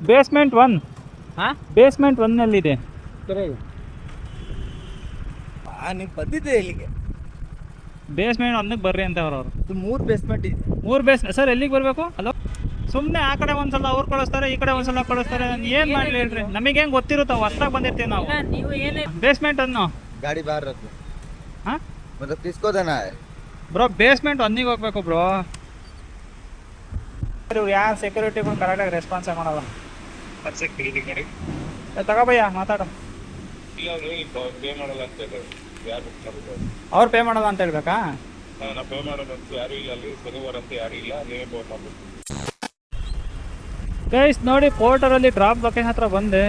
Basement 1. ಹಾಂ basement 1 ಎಲ್ಲಿದೆ? ಸರಿ ನೀವು ಬಂದಿದ್ದೆ ಇಲ್ಲಿಗೆ. ಬೇಸ್ಮೆಂಟ್ 1ಕ್ಕೆ ಬರ್ರಿ ಅಂತ ಅವರು. ಇದು 3 ಬೇಸ್ಮೆಂಟ್ ಇದೆ. 3 ಬೇಸ್ ಸರ್ ಎಲ್ಲಿಗೆ ಬರಬೇಕು? ಹಲೋ, ಸುಮ್ಮನೆ ಆ ಕಡೆ ಒಂದ್ಸಲ ಅವ್ರು ಕಳಿಸ್ತಾರೆ, ಈ ಕಡೆ ಒಂದ್ಸಲ ಕಳಿಸ್ತಾರೆ. ಏನು ಮಾಡಲಿ ಹೇಳ್ರಿ, ನಮಗೆ ಹೆಂಗೆ ಗೊತ್ತಿರುತ್ತೋ ಹೊಸ್ದಾಗಿ ಬಂದಿರ್ತೀವಿ ನಾವು. ನೀವು ಏನೇ ಬೇಸ್ಮೆಂಟ್ ಅನ್ನು ಗಾಡಿ ಬಾಹರ್ ರಖೋ. ಹಾಂ मतलब किसको देना है? ಬ್ರೋ ಬೇಸ್ಮೆಂಟ್ 1ಗೆ ಹೋಗ್ಬೇಕು ಬ್ರೋ. ಇವ್ರು ಯಾರು ಸೆಕ್ಯೂರಿಟಿಗಳು ಕರೆಕ್ಟಾಗಿ ರೆಸ್ಪಾನ್ಸೇ ಮಾಡಲ್ಲ. ತಗೋಬಯ್ಯ ಮಾತಾಡ. ಅವ್ರು ಪೇ ಮಾಡಲ್ಲ ಅಂತ ಹೇಳ್ಬೇಕಾ? ಗೈಸ್ ನೋಡಿ, ಪೋರ್ಟರಲ್ಲಿ ಡ್ರಾಪ್ ಲೊಕೇಶನ್ ಹತ್ರ ಬಂದೆ.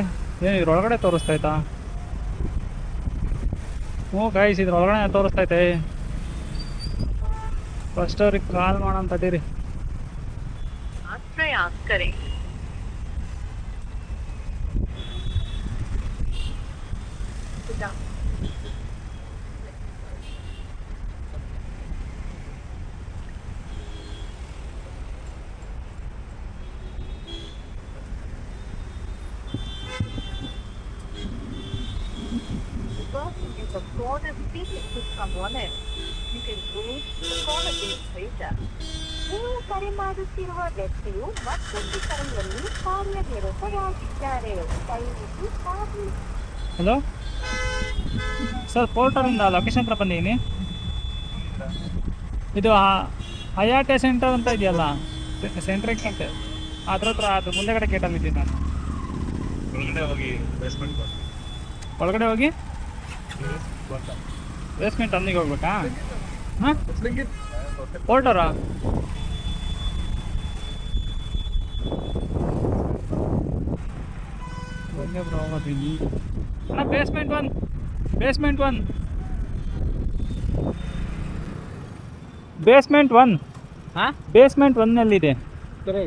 ಏನು ಇದ್ರೊಳಗಡೆ ತೋರಿಸ್ತೈತಾ? ಹ್ಞೂ ಗೈಸ್, ಇದ್ರೊಳಗಡೆ ತೋರಿಸ್ತೈತೆ. ಫಸ್ಟ್ ಅವ್ರಿಗೆ ಕಾಲ್ ಮಾಡೋಣ ತಡೀರಿ. प्रयास करें। Because if the phone is speaking to someone else, you can use the call again later. ನೀವು ಕರೆ ಮಾಡುತ್ತಿರುವ ವ್ಯಕ್ತಿಯು ಮತ್ತೊಂದು ಕರೆಯಲ್ಲಿ ಕಾರ್ಯನಿರತರಾಗಿದ್ದಾರೆ. ದಯವಿಟ್ಟು ಕಾದು. ಹಲೋ ಸರ್, ಪೋರ್ಟರಿಂದ ಲೊಕೇಶನ್ ಹತ್ರ ಬಂದಿದ್ದೀನಿ. ಇದು ಹಯಾಟೆ ಸೆಂಟರ್ ಅಂತ ಇದೆಯಲ್ಲ, ಸೆಂಟ್ರಿಕ್ ಅಂತ, ಅದ್ರ ಹತ್ರ ಅದು ಮುಂದೆಗಡೆ ಗೇಟಲ್ಲಿ ಇದ್ದೀನಿ ನಾನು. ಒಳಗಡೆ ಹೋಗಿ ಬೇಸ್ಮೆಂಟ್ 1ಗೆ ಹೋಗ್ಬೇಕಾ? ಹಾಂ, ಪೋರ್ಟರಾ? Basement 1, basement 1, basement 1. ಹಾಂ ಬೇಸ್ಮೆಂಟ್ 1 ಎಲ್ಲಿದೆ? ಸರಿ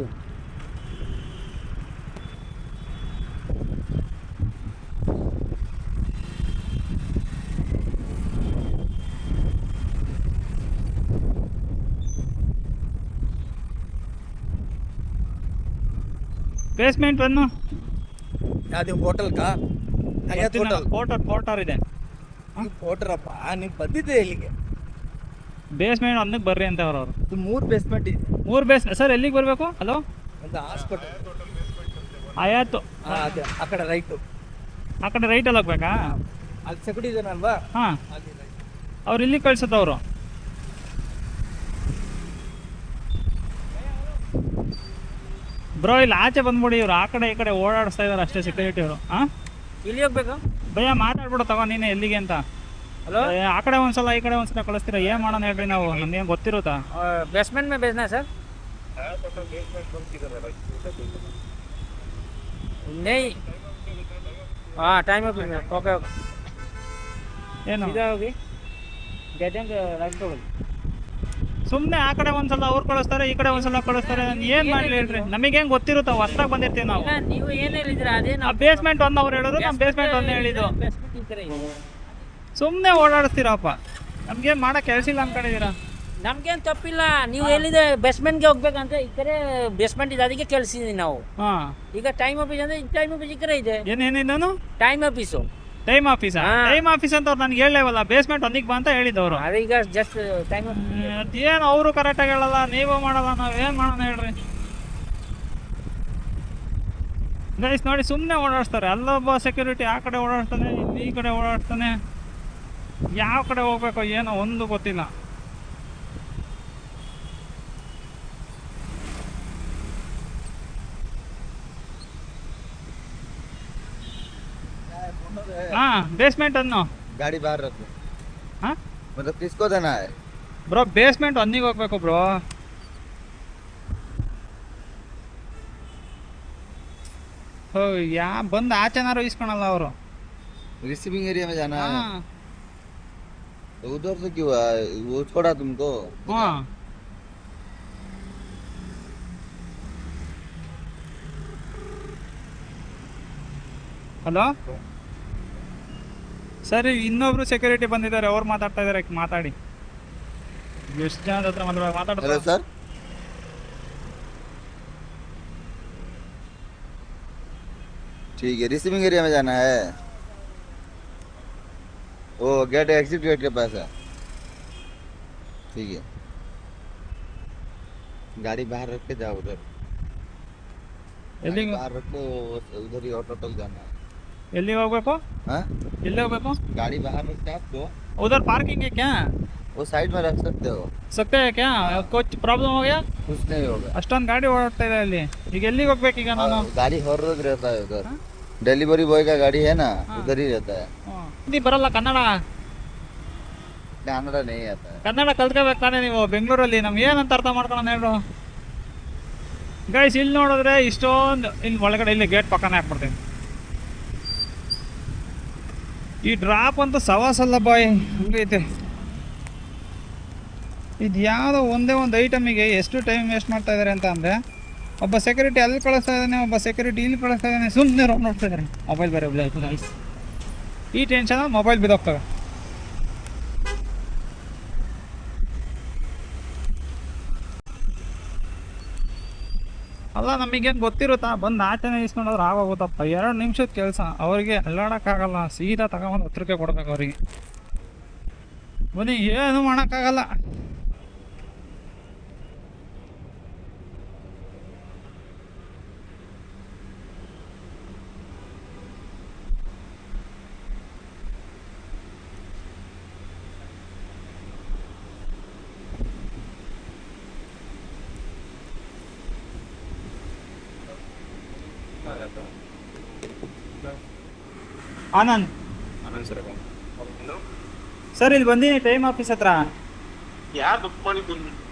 ಬೇಸ್ಮೆಂಟ್ 1 ಯಾವ್ದು ಹೋಟೆಲ್ ಕಾ? ಹಯಾತ್ ಹೋಟೆಲ್. ಪೋರ್ಟರ್ ಇದೆ. ನೀವು ಹೋಟೆಲಪ್ಪ, ನೀವು ಬಂದಿದ್ದೆ ಇಲ್ಲಿಗೆ. ಬೇಸ್ಮೆಂಟ್ 1ಕ್ಕೆ ಬರ್ರಿ ಅಂತ ಅವರು. ಇದು 3 ಬೇಸ್ಮೆಂಟ್ ಇದೆ. 3 ಬೇಸ್ ಸರ್ ಎಲ್ಲಿಗೆ ಬರಬೇಕು? ಹಲೋ, ಒಂದು ಹಾಸ್ಪಿಟಲ್. ಆಯಾತು. ಅದೇ ಆ ಕಡೆ ರೈಟು. ಆ ಕಡೆ ರೈಟಲ್ಲಿ ಹೋಗ್ಬೇಕಾ? ಅಲ್ಲಿ ಸೆಕ್ಯೂರಿಟಿ ಇದ್ದಾನಲ್ವಾ? ಹಾಂ, ಅಲ್ಲಿ ರೈಟ್. ಅವ್ರು ಇಲ್ಲಿ ಕಳ್ಸತ್ತವರು. ಬ್ರೋ ಇಲ್ಲಿ ಆಚೆ ಬಂದ್ಬಿಡಿ. ಇವ್ರು ಆ ಕಡೆ ಈ ಕಡೆ ಓಡಾಡಿಸ್ತಾ ಇದಾರೆ ಅಷ್ಟೇ ಸೆಕ್ಯೂರಿಟಿ ಅವರು. ಹಾಂ, ಇಲ್ಲಿ ಹೋಗ್ಬೇಕು. ಭಯ ಮಾತಾಡ್ಬಿಡು ತಗೋ ನೀನೆ ಎಲ್ಲಿಗೆ ಅಂತ. ಹಲೋ, ಆ ಕಡೆ ಒಂದ್ಸಲ ಈ ಕಡೆ ಒಂದ್ಸಲ ಕಳಿಸ್ತೀರಾ? ಏನು ಮಾಡೋಣ ಹೇಳ್ರಿ ನಾವು, ನಮ್ಗೇನು ಗೊತ್ತಿರುತ್ತಾ? बेसमेंट में भेजना है सर? नहीं, हाँ टाइम ऑफ ओके ओके. ಏನು सीधा होगी गेटिंग राइट होगी. ಸುಮ್ಮನೆ ಆ ಕಡೆ ಒಂದ್ಸಲ ಅವ್ರು ಕಳಿಸ್ತಾರೆ, ಈ ಕಡೆ ಒಂದ್ಸಲ ಕಳಿಸ್ತಾರೆ. ಏನು ಮಾಡಲಿ ಹೇಳ್ರಿ, ನಮಗೆ ಹೆಂಗೆ ಗೊತ್ತಿರುತ್ತಾ ಹೊಸ್ದಾಗಿ ಬಂದಿರ್ತೀವಿ ನಾವು. ನೀವು ಏನು ಹೇಳಿದ್ರಾ ಅದೇ ಆ ಬೇಸ್ಮೆಂಟ್ 1 ಅವ್ರು ಹೇಳಿದ್ರು, ನಮ್ಮ ಬೇಸ್ಮೆಂಟ್ 1 ಹೇಳಿದ್ದು. ಬೇಸ್ಮೆಂಟ್ ಈ ಕಡೆ ಇದೆ. ಸುಮ್ಮನೆ ಓಡಾಡಿಸ್ತೀರಪ್ಪ, ನಮ್ಗೇನು ಮಾಡೋ ಕೆಲಸ ಇಲ್ಲ ಅನ್ಕೊಂಡಿದ್ದೀರಾ? ನಮ್ಗೇನು ತಪ್ಪಿಲ್ಲ. ನೀವು ಹೇಳಿದೆ ಬೇಸ್ಮೆಂಟ್ಗೆ ಹೋಗ್ಬೇಕಂತ, ಈ ಕಡೆ ಬೇಸ್ಮೆಂಟ್ ಇದೆ, ಅದಕ್ಕೆ ಕಳಿಸಿದ್ವಿ ನಾವು. ಹಾಂ, ಈಗ ಟೈಮ್ ಆಫೀಸ್ ಅಂದ್ರೆ ಟೈಮ್ ಆಫೀಸ್ ಈ ಕಡೆ ಇದೆ. ಏನೇನಿದ್ದಾನು? Time office. ಟೈಮ್ ಆಫೀಸಾ? ಟೈಮ್ ಆಫೀಸ್ ಅಂತ ಅವ್ರು ನನಗೆ ಹೇಳಲೇವಲ್ಲ. ಬೇಸ್ಮೆಂಟ್ 1ಗೆ ಬಾ ಅಂತ ಹೇಳಿದ್ದವರು. ಅದೀಗ ಜಸ್ಟ್ ಟೈಮ್ ಏನು ಅವರು ಕರೆಕ್ಟಾಗಿ ಹೇಳಲ್ಲ, ನೀವು ಮಾಡಲ್ಲ, ನಾವೇನು ಮಾಡೋಣ ಹೇಳ್ರಿ ಗೈಸ್. ನೋಡಿ ಸುಮ್ಮನೆ ಓಡಾಡಿಸ್ತಾರೆ. ಅಲ್ಲೊಬ್ಬ ಸೆಕ್ಯೂರಿಟಿ ಆ ಕಡೆ ಓಡಾಡ್ತಾನೆ, ಈ ಕಡೆ ಓಡಾಡ್ತಾನೆ. ಯಾವ ಕಡೆ ಹೋಗ್ಬೇಕೋ ಏನೋ ಒಂದು ಗೊತ್ತಿಲ್ಲ. हाँ बेसमेंट 1 ಗಾಡಿ ಬಾಹರ್ ರಖೋ. हाँ मतलब किसको देना है? ಬ್ರೋ ಬೇಸ್ಮೆಂಟ್ 1ಗೆ ಹೋಗ್ಬೇಕು ಬ್ರೋ. हो ಯಾ ಬಂದು ಆಚೆನಾರು ಇಸ್ಕೊಳಲ್ಲ ಅವರು. रिसीविंग एरिया में जाना है. हाँ तो उधर से क्यों है? वो छोड़ा तुमको? हाँ ಹಲೋ ಸರಿ, ಇನ್ನೊಬ್ರು ಸೆಕ್ಯೂರಿಟಿ ಬಂದಿದ್ದಾರೆ, ಅವ್ರು ಮಾತಾಡ್ತಾ ಇದ್ದಾರೆ. ಮಾತಾಡಿ, ಎಷ್ಟು ಜನದ ಹತ್ರ हेलो ಮಾತಾಡ್ತಾರೆ? सर. ठीक है, रिसीविंग एरिया में जाना है। वो गेट एग्जिट गेट के पास है। ठीक है, गाड़ी बाहर रख के जाओ उधर। ಎಲ್ಲಿಗೆ बाहर रख के उधर ही ऑटो तक जाना है। ಎಲ್ಲಿಗೆ ಹೋಗ್ಬೇಕು? हाँ, ಎಲ್ಲಿ ಹೋಗ್ಬೇಕು? गाड़ी बाहर रख के आपको उधर पार्किंग है क्या? वो साइड में रख सकते हो, सकते हैं क्या? कुछ प्रॉब्लम हो गया? कुछ नहीं होगा। ಅಷ್ಟೊಂದು ಗಾಡಿ ಓಡಾಡ್ತಾ ಇದೆ ಅಲ್ಲಿ. ಈಗ ಎಲ್ಲಿಗೆ ಹೋಗ್ಬೇಕು ಈಗ ನಾನು? गाड़ी हर रोज रहता है उधर। हाँ? डिलीवरी बॉय का गाड़ी है ना, हाँ। उधर ही रहता है। ಹಿಂದಿ ಬರಲ್ಲ, ಕನ್ನಡ कन्नड़ा नहीं आता है। ಕನ್ನಡ ಕಲ್ತ್ಕೋಬೇಕು ತಾನೇ ನೀವು ಬೆಂಗಳೂರಲ್ಲಿ. ನಮ್ಗೆ ಏನಂತ ಅರ್ಥ ಮಾಡ್ಕೊಳ್ಳೋಣ ಹೇಳು ಗೈಸ್. ಇಲ್ಲಿ ನೋಡಿದ್ರೆ ಇಷ್ಟೊಂದು ಇಲ್ಲಿ ಒಳಗಡೆ ಇಲ್ಲಿ ಗೇಟ್ ಪಕ್ಕನೇ ಹಾಕ್ಬಿಡ್ತೀನಿ. ಈ ಡ್ರಾಪ್ ಅಂತೂ ಸವಾಸಲ್ಲ ಬಾಯ್, ಹಂಗೈತೆ. ಇದು ಯಾವುದೋ ಒಂದೇ ಒಂದು ಐಟಮಿಗೆ ಎಷ್ಟು ಟೈಮ್ ವೇಸ್ಟ್ ಮಾಡ್ತಾ ಇದ್ದಾರೆ ಅಂತ ಅಂದರೆ, ಒಬ್ಬ ಸೆಕ್ಯೂರಿಟಿ ಅಲ್ಲಿ ಕಳಿಸ್ತಾ ಇದ್ದಾನೆ, ಒಬ್ಬ ಸೆಕ್ಯೂರಿಟಿ ಇಲ್ಲಿ ಕಳಿಸ್ತಾ ಇದ್ದಾನೆ, ಸುಮ್ಮನೆ ರೋಡ್ ನೋಡ್ತಾ ಇದ್ದಾರೆ. ಮೊಬೈಲ್ ಬೇರೆ ಬಿದ್ದಾಯ್ತು ಗೈಸ್. ಈ ಟೆನ್ಷನ್ ಮೊಬೈಲ್ ಬಿದ್ದೋಗ್ತವೆ. ಅಲ್ಲ, ನಮಗೇನು ಗೊತ್ತಿರುತ್ತಾ? ಬಂದು ಆಚೆನೇ ಇಸ್ಕೊಂಡೋದ್ರೆ ಆಗೋಗುತ್ತಪ್ಪ. 2 ನಿಮಿಷದ ಕೆಲಸ. ಅವರಿಗೆ ಅಲ್ಲಾಡೋಕ್ಕಾಗಲ್ಲ, ಸೀದಾ ತಗೊಂಬಂದು 10 ರೂಪಾಯಿ ಕೊಡ್ಬೇಕು ಅವರಿಗೆ. ಬನ್ನಿ, ಏನು ಮಾಡೋಕ್ಕಾಗಲ್ಲ. ಆನಂದ್ ಸರ್, ಇಲ್ಲಿ ಬಂದೀನಿ ಟೈಮ್ ಆಫೀಸ್ ಹತ್ರ. ಯಾರು ಬುಕ್ ಮಾಡಿದ್ದು?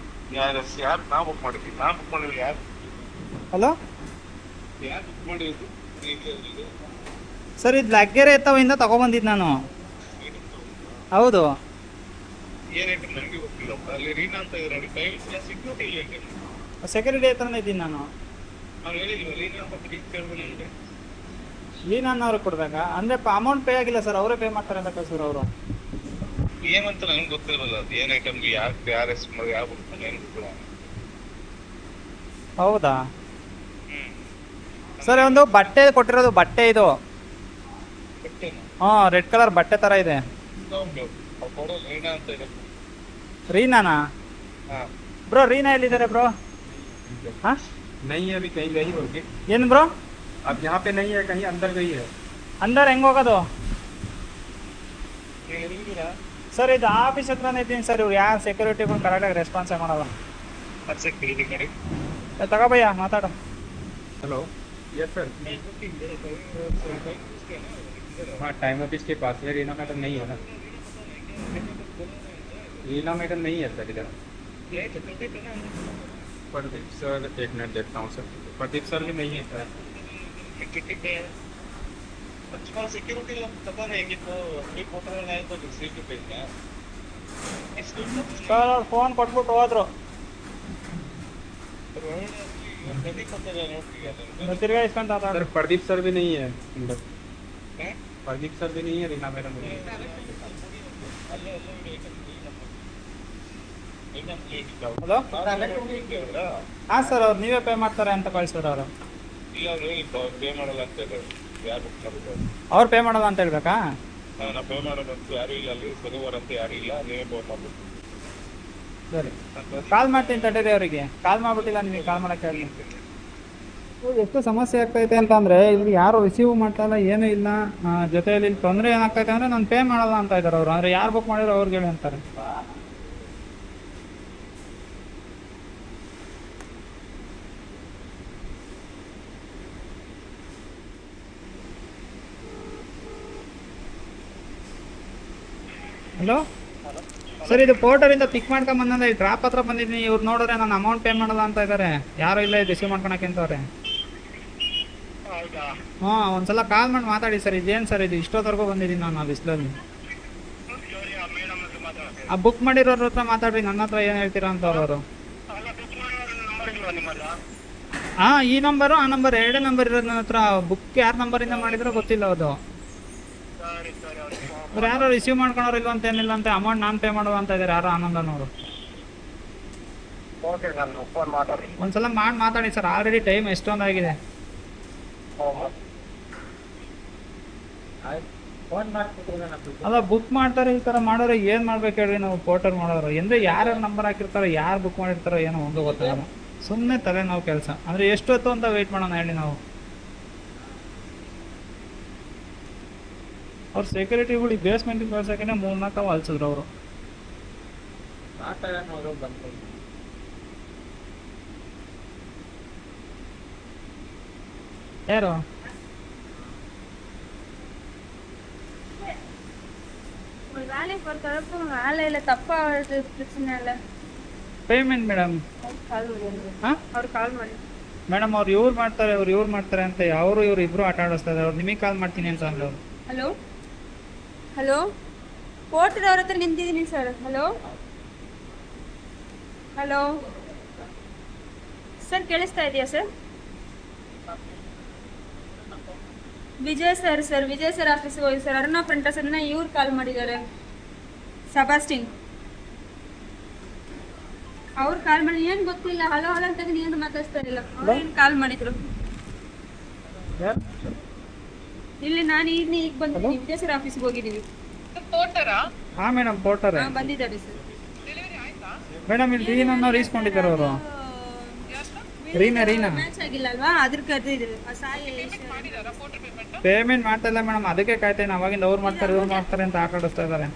ಯಾರು ನಾವು ಬುಕ್ ಮಾಡಿದ್ವಿ? ನಾವು ಬುಕ್ ಮಾಡಿದ್ವಿ. ಯಾರು ಹಲೋ ಯಾರು ಬುಕ್ ಮಾಡಿದ್ದು? ಸರ್, ಇದು ಲಗ್ಗೆರೆ ಎತ್ತವಿಂದ ತಗೊಬಂದಿದ್ದು ನಾನು. ಹೌದು. ಏನಾಯ್ತು ನನಗೆ ಗೊತ್ತಿಲ್ಲ. ಅಲ್ಲಿ ರೀನಾ ಅಂತ ಇದ್ದಾರೆ, ಟೈಮ್ ಸೆಕ್ಯೂರಿಟಿ ಇಲ್ಲ. ಸೆಕ್ಯೂರಿಟಿ ಹತ್ರನೇ ಇದ್ದೀನಿ ನಾನು. ಅವ್ರು ಹೇಳಿದ್ವಿ ರೀನಾ ಅಂತ ಕೇಳಿದ್ರೆ ಲೀನನ್ನವ್ರಿಗೆ ಕೊಡ್ಬೇಕಾ? ಅಂದರೆ ಅಮೌಂಟ್ ಪೇ ಆಗಿಲ್ಲ ಸರ್, ಅವರೇ ಪೇ ಮಾಡ್ತಾರೆ ಅಂತ ಕಳ್ಸಿದ್ರು ಅವರು. ಏನಂತ ನನಗೆ ಗೊತ್ತಿರಲ್ಲ. ಅದು ಏನ್ ಐಟಮ್ಗೆ ಯಾರು ಹೆಸರು ಮಾಡಿ ಯಾವ ಬುಕ್ ಮಾಡಿ ಏನು ಗೊತ್ತಿಲ್ಲ. ಹೌದಾ ಸರ್? ಒಂದು ಬಟ್ಟೆ ಕೊಟ್ಟಿರೋದು, ಬಟ್ಟೆ ಇದು. ಹಾಂ, ರೆಡ್ ಕಲರ್ ಬಟ್ಟೆ ಥರ ಇದೆ. ಕೊಡೋ ರೀನಾ ಅಂತ ಇದೆ. ರೀನಾನಾ? ಹಾಂ ಬ್ರೋ, ರೀನಾ ಎಲ್ಲಿದ್ದಾರೆ ಬ್ರೋ? ಹಾಂ, नहीं है, अभी कहीं गई होगी। ಏನು ಬ್ರೋ? अब यहाँ पे नहीं है, कहीं अंदर गई है। ಅಂದರ್ ಹೆಂಗೆ ಹೋಗೋದು ಹೇಳಿದ್ದೀರಾ? ಸರ್? ಇದು ಆಫೀಸ್ ಹತ್ರನೇ ಇದ್ದೀನಿ ಸರ್. ಇವ್ರು ಯಾರು ಸೆಕ್ಯೂರಿಟಿಗಳು ಕರೆಕ್ಟಾಗಿ ರೆಸ್ಪಾನ್ಸೇ ಮಾಡಲ್ಲ. ಅರ್ಸಕ್ಕೆ ಬಿಡಿ ಕಡೆ ತಗೋಬಯ್ಯ, ಮಾತಾಡು. Hello, yes sir. हाँ, टाइम ऑफिस के पास में रीना मैडम नहीं है ना? रीना मैडम नहीं है सर इधर। प्रदीप सर, 1 मिनट देखता हूँ सर। प्रदीप सर भी नहीं है सर। अच्छा, सिक्योरिटी लोग पता नहीं कि तो अपनी फोटो बनाए तो दूसरे को भेजना है। इसको ಸರ್, ಅವ್ರು ಫೋನ್ ಕೊಟ್ಬಿಟ್ಟು ಹೋದ್ರು. नहीं पता है नोट किया ತಿರ್ಗಾ ಇಸ್ಕೊಂತ सर, प्रदीप सर भी नहीं है अंदर। है। प्रदीप सर भी नहीं है, रीना मैडम भी नहीं है। ಹಲೋ. ಹಾಂ ಸರ್, ಅವ್ರು ನೀವೇ ಪೇ ಮಾಡ್ತಾರೆ ಅಂತ ಕಳಿಸಿದ್ರು ಅವರು. ಇಲ್ಲ ಅವರು ಪೇ ಮಾಡಲ್ಲ ಅಂತ ಹೇಳಿ ಯಾರು ಬುಕ್ ಮಾಡಿದ್ರು? ಅವ್ರು ಪೇ ಮಾಡಲ್ಲ ಅಂತ ಹೇಳ್ಬೇಕಾ? ನಾ ಪೇ ಮಾಡೋದಂತ ಯಾರು ಇಲ್ಲ ಅಲ್ಲಿ, ಶನಿವಾರ ಅಂತ ಯಾರು ಇಲ್ಲ, ನೀವೇ ಪೇ ಮಾಡಬೇಕು. ಸರಿ, ಕಾಲ್ ಮಾಡ್ತೀನಿ ತಡೀರಿ ಅವರಿಗೆ. ಕಾಲ್ ಮಾಡ್ಬಿಟ್ಟಿಲ್ಲ, ನಿಮಗೆ ಕಾಲ್ ಮಾಡೋಕ್ಕೆ ಹೇಳಿ. ಎಷ್ಟು ಸಮಸ್ಯೆ ಆಗ್ತೈತೆ ಅಂತಂದರೆ, ಇಲ್ಲಿ ಯಾರು ರಿಸೀವ್ ಮಾಡ್ತಾ ಇಲ್ಲ, ಏನೂ ಇಲ್ಲ. ಜೊತೆಯಲ್ಲಿ ಇಲ್ಲಿ ತೊಂದರೆ ಏನಾಗ್ತೈತೆ ಅಂದರೆ, ನಾನು ಪೇ ಮಾಡಲ್ಲ ಅಂತ ಇದ್ದಾರೆ ಅವರು. ಅಂದರೆ ಯಾರು ಬುಕ್ ಮಾಡಿದ್ರು ಅವ್ರಿಗೆ ಹೇಳಿ ಅಂತಾರೆ. ಹಲೋ ಸರ್, ಇದು ಪೋರ್ಟರಿಂದ ಪಿಕ್ ಮಾಡ್ಕೊಂಬಂದ್ರೆ ಈ ಡ್ರಾಪ್ ಹತ್ರ ಬಂದಿದ್ದೀನಿ. ಇವ್ರು ನೋಡಿದ್ರೆ ನಾನು ಅಮೌಂಟ್ ಪೇ ಮಾಡಲ್ಲ ಅಂತ ಇದ್ದಾರೆ. ಯಾರು ಇಲ್ಲ ಇದು ರಿಸೀವ್ ಮಾಡ್ಕೊಳಕ್ಕೆ ಅಂತವ್ರೆ. ಹಾಂ, ಒಂದ್ಸಲ ಕಾಲ್ ಮಾಡಿ ಮಾತಾಡಿ ಸರ್. ಇದೇನು ಸರ್ ಇದು? ಇಷ್ಟೊತ್ತವರೆಗೂ ಬಂದಿದ್ದೀನಿ ನಾನು ಆ ಬಿಸಿಲಲ್ಲಿ. ಆ ಬುಕ್ ಮಾಡಿರೋರ ಹತ್ರ ಮಾತಾಡ್ರಿ, ನನ್ನ ಹತ್ರ ಏನು ಹೇಳ್ತೀರಾ ಅಂತ ಅವರು. ಹಾಂ, ಈ ನಂಬರು ಆ ನಂಬರ್ 2 ನಂಬರ್ ಇರೋದು ನನ್ನ ಹತ್ರ. ಬುಕ್ ಯಾರ ನಂಬರಿಂದ ಮಾಡಿದ್ರೋ ಗೊತ್ತಿಲ್ಲ ಅದು. ಅವ್ರು ಯಾರೋ ರಿಸೀವ್ ಮಾಡ್ಕೊಳೋರು ಇಲ್ಲ ಅಂತ ಏನಿಲ್ಲ ಅಂತ, ಅಮೌಂಟ್ ನಾನು ಪೇ ಮಾಡುವ ಅಂತ ಇದ್ದಾರೆ ಯಾರೋ ಆನಂದನವರು. ಒಂದ್ಸಲ ಮಾಡಿ ಮಾತಾಡಿ ಸರ್. ಆಲ್ರೆಡಿ ಟೈಮ್ ಎಷ್ಟೊಂದಾಗಿದೆ. ಫೋನ್ ಮಾಡ್ತಿದ್ರು ನಾನು ಅಲ್ಲ ಬುಕ್ ಮಾಡ್ತಾರೆ ಈ ಥರ ಮಾಡೋರು ಏನು ಮಾಡ್ಬೇಕು ಹೇಳ್ರಿ ನಾವು ಪೋರ್ಟರ್ ಮಾಡೋರು ಅಂದರೆ ಯಾರ್ಯಾರು ನಂಬರ್ ಹಾಕಿರ್ತಾರೋ ಯಾರು ಬುಕ್ ಮಾಡಿರ್ತಾರೋ ಏನೋ ಒಂದು ಗೊತ್ತಾಗಲ್ಲ. ಸುಮ್ಮನೆ ತಲೆನೋವು ಕೆಲಸ. ಅಂದರೆ ಎಷ್ಟೊತ್ತು ಅಂತ ವೆಯ್ಟ್ ಮಾಡೋಣ ಹೇಳಿ ನಾವು. ಅವ್ರು ಸೆಕ್ಯೂರಿಟಿಗಳು ಬೇಸ್ಮೆಂಟಿಗೆ ಕಳ್ಸೋಕೆ 3-4 ಅವ ಅಲ್ಸಿದ್ರು ಅವರು. ಆ ಟೈಮ್ನವರು ಬಂದರು. ಯಾರು ஒரு வேலைக்கு பொறுத்தளவுக்கு வேலையில தப்பா வருது பிரச்சனை இல்லை. Payment madam? கால் வலி ಹಾಂ அவர் கால் வலி ಮೇಡಮ್ ಅವ್ರು ಇವ್ರು ಮಾಡ್ತಾರೆ ಅಂತ ಅವರು ಇವ್ರು ಇಬ್ಬರು ಆಟ ಆಡಿಸ್ತಾ ಇದ್ದಾರೆ. ಅವ್ರು ನಿಮಗೆ ಕಾಲ್ ಮಾಡ್ತೀನಿ ಅಂತ ಅಂದ್ರು ಅವರು. ಹಲೋ ಹಲೋ ಕೋರ್ಟರ್ ಅವ್ರ ಹತ್ರ ನಿಂತಿದ್ದೀನಿ ಸರ್. ಹಲೋ ಹಲೋ ಸರ್ ಕೇಳಿಸ್ತಾ ಇದೆಯಾ ಸರ್? ವಿಜಯ್ ಸರ್ ಆಫೀಸ್ಗೆ ಹೋಗಿ ಸರ್. ಅರುಣಾ ಪ್ರಿಂಟರ್ಸ್ ಅದನ್ನ ಇವ್ರು ಕಾಲ್ ಮಾಡಿದ್ದಾರೆ, ಸಬಾಸ್ಟಿನ್ ಅವ್ರು ಕಾಲ್ ಮಾಡಿ. ಏನು ಗೊತ್ತಿಲ್ಲ, ಹಲೋ ಹಲೋ ಅಂತ ಏನು ಮಾತಾಡ್ತಾ ಇರಲಿಲ್ಲ. ಅವ್ರು ಏನು ಕಾಲ್ ಮಾಡಿದ್ರು ಇಲ್ಲಿ. ನಾನು ಈಗ ಬಂದಿದ್ದೀನಿ, ವಿಜಯ್ ಸರ್ ಆಫೀಸ್ಗೆ ಹೋಗಿದ್ದೀವಿ. ಹಾಂ ಮೇಡಮ್ ಪೋರ್ಟರ್ ಬಂದಿದ್ದಾರೆ ಸರ್. ಮೇಡಮ್ ಇಲ್ಲಿ ರೀನನ್ನು ರೀಸ್ಕೊಂಡಿದ್ದಾರೆ ಅವರು. ರೀನಾ ಮ್ಯಾಚ್ ಆಗಿಲ್ಲ ಅಲ್ವಾ, ಅದ್ರ ಕರೆದಿದ್ದೀವಿ. ಪೇಮೆಂಟ್ ಮಾಡ್ತಾ ಇಲ್ಲ ಮೇಡಮ್, ಅದಕ್ಕೆ ಕಾಯ್ತೇನೆ. ಅವಾಗಿಂದ ಅವ್ರು ಮಾಡ್ತಾರೆ ಅಂತ ಆಟ ಆಡಿಸ್ತಾ ಇದ್ದಾರೆ.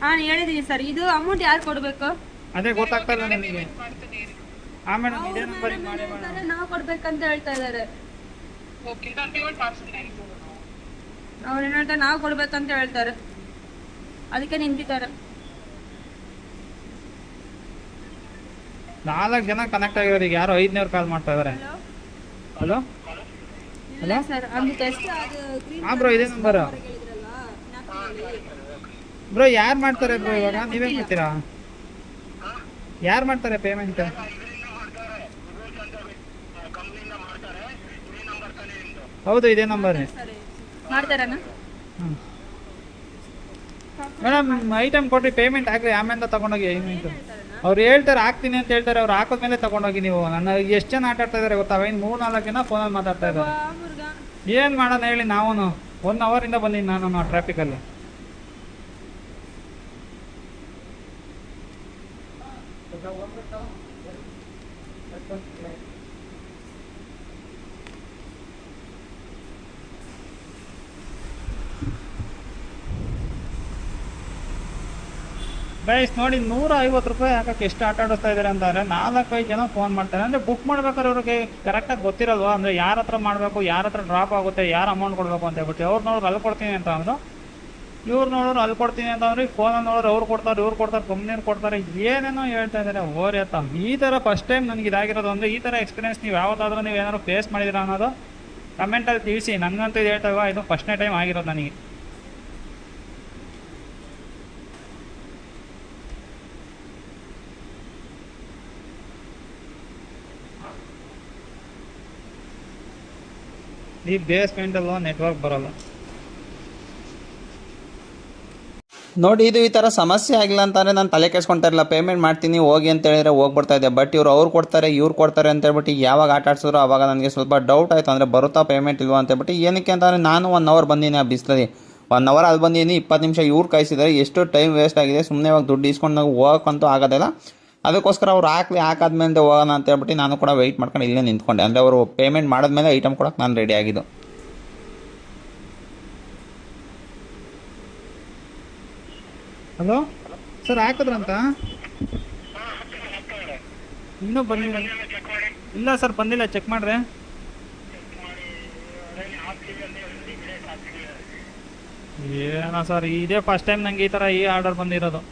ಹಾಂ ಹೇಳಿದ್ದೀನಿ ಸರ್. ಇದು ಅಮೌಂಟ್ ಯಾರು ಕೊಡಬೇಕು ಅದೇ ಗೊತ್ತಾಗ್ತಾ ಇಲ್ಲ ನನಗೆ. ಹಾಂ ಮೇಡಮ್ ಇದೇ ನಂಬರಿಗೆ ಮಾಡಿ ಮೇಡಮ್. ನಾವು ಕೊಡ್ಬೇಕಂತ ಹೇಳ್ತಾ ಇದ್ದಾರೆ. ಅವ್ರು ಏನು ಹೇಳ್ತಾರೆ, ನಾವು ಕೊಡ್ಬೇಕಂತ ಹೇಳ್ತಾರೆ, ಅದಕ್ಕೆ ನಿಂತಿದ್ದಾರೆ. 4 ಜನ ಕನೆಕ್ಟ್ ಆಗಿರೋರು. ಈಗ ಯಾರೋ 5ನೇವ್ರು ಕಾಲ್ ಮಾಡ್ತಾ ಇದ್ದಾರೆ. ಹಲೋ ಇಲ್ಲ ಸರ್, ಅದು ಟೆಸ್ಟ್ ಅದು ಹಾಂ ಬ್ರೋ ಇದೇ ನಂಬರು. ಬ್ರೋ ಯಾರು ಮಾಡ್ತಾರೆ ಬ್ರೋ ಇವಾಗ? ನೀವೇ ಮಾಡ್ತೀರಾ? ಯಾರು ಮಾಡ್ತಾರೆ ಪೇಮೆಂಟ್? ಹೌದು ಇದೇ ನಂಬರ್ ಮಾಡ್ತಾರಣ್ಣ. ಹ್ಞೂ ಮೇಡಮ್ ಐಟಮ್ ಕೊಟ್ಟು ಪೇಮೆಂಟ್ ಹಾಕಿ ಆಮೇಲೆ ತಗೊಂಡೋಗಿ. ಅವ್ರು ಹೇಳ್ತಾರೆ ಹಾಕ್ತೀನಿ ಅಂತ ಹೇಳ್ತಾರೆ. ಅವ್ರು ಹಾಕೋದ್ಮೇಲೆ ತಗೊಂಡೋಗಿ. ನೀವು ನನ್ನ ಎಷ್ಟು ಜನ ಆಟ ಆಡ್ತಾ ಇದ್ದಾರೆ ಗೊತ್ತಾ? 3-4 ಜನ ಫೋನಲ್ಲಿ ಮಾತಾಡ್ತಾ ಇದ್ದಾರೆ. ಏನು ಮಾಡೋಣ ಹೇಳಿ? ನಾವು 1 ಅವರಿಂದ ಬಂದೀನಿ ನಾನು ಟ್ರಾಫಿಕಲ್ಲಿ. ಗೈಸ್ ನೋಡಿ, 150 ರೂಪಾಯಿ ಹಾಕಕ್ಕೆ ಎಷ್ಟು ಆಟ ಆಡಿಸ್ತಾ ಇದ್ದಾರೆ ಅಂತಂದರೆ 4-5 ಜನ ಫೋನ್ ಮಾಡ್ತಾರೆ. ಅಂದರೆ ಬುಕ್ ಮಾಡ್ಬೇಕಾದ್ರೆ ಅವ್ರಿಗೆ ಕರೆಕ್ಟಾಗಿ ಗೊತ್ತಿರಲ್ವಾ? ಅಂದರೆ ಯಾರ ಹತ್ರ ಮಾಡಬೇಕು, ಯಾರ ಹತ್ರ ಡ್ರಾಪ್ ಆಗುತ್ತೆ, ಯಾರು ಅಮೌಂಟ್ ಕೊಡಬೇಕು ಅಂತ ಹೇಳ್ಬಿಟ್ಟು. ಅವ್ರು ನೋಡೋರು ಅಲ್ಲಿ ಕೊಡ್ತೀನಿ ಅಂತ ಅಂದರು, ಇವ್ರು ನೋಡೋರು ಅಲ್ಲಿ ಕೊಡ್ತೀನಿ ಅಂತ ಅಂದ್ರೆ ಫೋನಲ್ಲಿ ನೋಡೋರು ಅವ್ರು ಕೊಡ್ತಾರೆ, ಇವ್ರು ಕೊಡ್ತಾರೆ, ಕಂಪ್ನಿಯವ್ರು ಕೊಡ್ತಾರೆ, ಏನೇನೋ ಹೇಳ್ತಾ ಇದ್ದಾರೆ. ಓರಿ ಅತ್ತ ಈ ಥರ ಫಸ್ಟ್ ಟೈಮ್ ನನಗೆ ಇದಾಗಿರೋದು. ಅಂದರೆ ಈ ಥರ ಎಕ್ಸ್ಪೀರಿಯನ್ಸ್ ನೀವು ಯಾವತ್ತಾದ್ರೂ ನೀವು ಏನಾದ್ರು ಫೇಸ್ ಮಾಡಿದ್ದೀರಾ ಅನ್ನೋದು ಕಮೆಂಟಲ್ಲಿ ತಿಳಿಸಿ. ನನಗಂತೂ ಇದು ಹೇಳ್ತಾವ, ಇದು ಫಸ್ಟ್ನೇ ಟೈಮ್ ಆಗಿರೋದು ನನಗೆ. ಈ ಬೇಸ್ಮೆಂಟಲ್ಲೂ ನೆಟ್ವರ್ಕ್ ಬರೋಲ್ಲ. ನೋಡಿ, ಇದು ಈ ಥರ ಸಮಸ್ಯೆ ಆಗಿಲ್ಲ ಅಂತಂದರೆ ನಾನು ತಲೆ ಕೆಡ್ಸ್ಕೊಳ್ತಾ ಇರಲಿಲ್ಲ. ಪೇಮೆಂಟ್ ಮಾಡ್ತೀನಿ ಹೋಗಿ ಅಂತ ಹೇಳಿದ್ರೆ ಹೋಗ್ಬಿಡ್ತಾ ಇದೆ. ಬಟ್ ಅವ್ರು ಕೊಡ್ತಾರೆ, ಇವ್ರು ಕೊಡ್ತಾರೆ ಅಂತ ಹೇಳ್ಬಿಟ್ಟು ಯಾವಾಗ ಆಟ ಆಡ್ಸಿದ್ರು ಆವಾಗ ನನಗೆ ಸ್ವಲ್ಪ ಡೌಟ್ ಆಯಿತು. ಅಂದರೆ ಬರುತ್ತಾ ಪೇಮೆಂಟ್ ಇಲ್ವಾ ಅಂತ ಹೇಳ್ಬಿಟ್ಟು. ಏನಕ್ಕೆ ಅಂತಂದರೆ ನಾನು 1 ಅವರ್ ಬಂದೀನಿ ಆ ಬಿಸಿಲಲ್ಲಿ. 1 ಅವರ್ ಅಲ್ಲಿ ಬಂದೀನಿ, 20 ನಿಮಿಷ ಇವ್ರು ಕಾಯಿಸಿದ್ದಾರೆ. ಎಷ್ಟು ಟೈಮ್ ವೇಸ್ಟ್ ಆಗಿದೆ. ಸುಮ್ಮನೆ ಇವಾಗ ದುಡ್ಡು ಇಸ್ಕೊಂಡು ಹೋಗೋಕ್ಕಂತೂ ಆಗೋದಿಲ್ಲ. ಅದಕ್ಕೋಸ್ಕರ ಅವ್ರು ಹಾಕಾದ್ಮೇಲೆ ಹೋಗೋಣ ಅಂತ ಹೇಳ್ಬಿಟ್ಟು ನಾನು ಕೂಡ ವೆಯ್ಟ್ ಮಾಡ್ಕೊಂಡು ಇಲ್ಲೇ ನಿಂತ್ಕೊಂಡೆ. ಅಂದರೆ ಅವರು ಪೇಮೆಂಟ್ ಮಾಡಿದ್ಮೇಲೆ ಐಟಮ್ ಕೊಡೋಕೆ ನಾನು ರೆಡಿ ಆಗಿದ್ದು. ಹಲೋ ಸರ್, ಹಾಕಿದ್ರಂತ? ಇನ್ನೂ ಬಂದಿಲ್ಲ. ಇಲ್ಲ ಸರ್ ಬಂದಿಲ್ಲ, ಚೆಕ್ ಮಾಡ್ರೆ. ಏನೋ ಸರ್, ಇದೇ ಫಸ್ಟ್ ಟೈಮ್ ನನಗೆ ಈ ಥರ ಈ ಆರ್ಡರ್ ಬಂದಿರೋದು.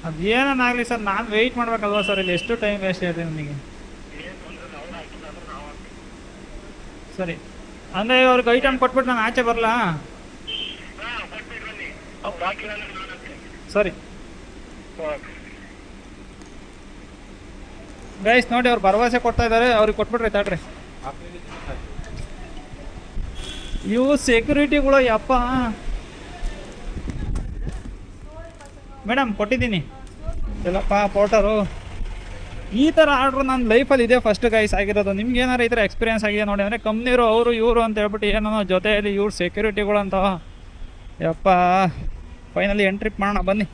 ಅದೇನಾಗಲಿ ಸರ್, ನಾನು ವೆಯ್ಟ್ ಮಾಡ್ಬೇಕಲ್ವಾ ಸರ್? ಇಲ್ಲಿ ಎಷ್ಟು ಟೈಮ್ ವೇಸ್ಟ್ ಆಗಿದೆ ನನಗೆ. ಸರಿ, ಅಂದರೆ ಅವ್ರಿಗೆ ಐಟಮ್ ಕೊಟ್ಬಿಟ್ಟು ನಾನು ಆಚೆ ಬರಲಾ? ಸರಿ ಗೈಸ್ ನೋಡಿ, ಅವ್ರು ಭರವಸೆ ಕೊಡ್ತಾ ಇದ್ದಾರೆ. ಅವ್ರಿಗೆ ಕೊಟ್ಬಿಟ್ರೆ ತಡ್ರಿ. ಇವು ಸೆಕ್ಯೂರಿಟಿಗಳು ಯಪ್ಪ. ಮೇಡಮ್ ಕೊಟ್ಟಿದ್ದೀನಿ ಎಲ್ಲಪ್ಪ ಪೋರ್ಟರು. ಈ ಥರ ಆರ್ಡ್ರ್ ನನ್ನ ಲೈಫಲ್ಲಿ ಇದೇ ಫಸ್ಟ್ ಗೈಸ್ ಆಗಿರೋದು. ನಿಮ್ಗೆ ಏನಾರು ಈ ಥರ ಎಕ್ಸ್ಪೀರಿಯನ್ಸ್ ಆಗಿದೆ ನೋಡಿ, ಅಂದರೆ ಕಂಪ್ನಿಯವರು ಅವರು ಇವರು ಅಂತ ಹೇಳ್ಬಿಟ್ಟು ಏನೋ ಜೊತೆಯಲ್ಲಿ ಇವ್ರು ಸೆಕ್ಯೂರಿಟಿಗಳು ಅಂತ. ಯಪ್ಪ ಫೈನಲಿ ಎಂಟ್ರಿ ಮಾಡೋಣ ಬನ್ನಿ.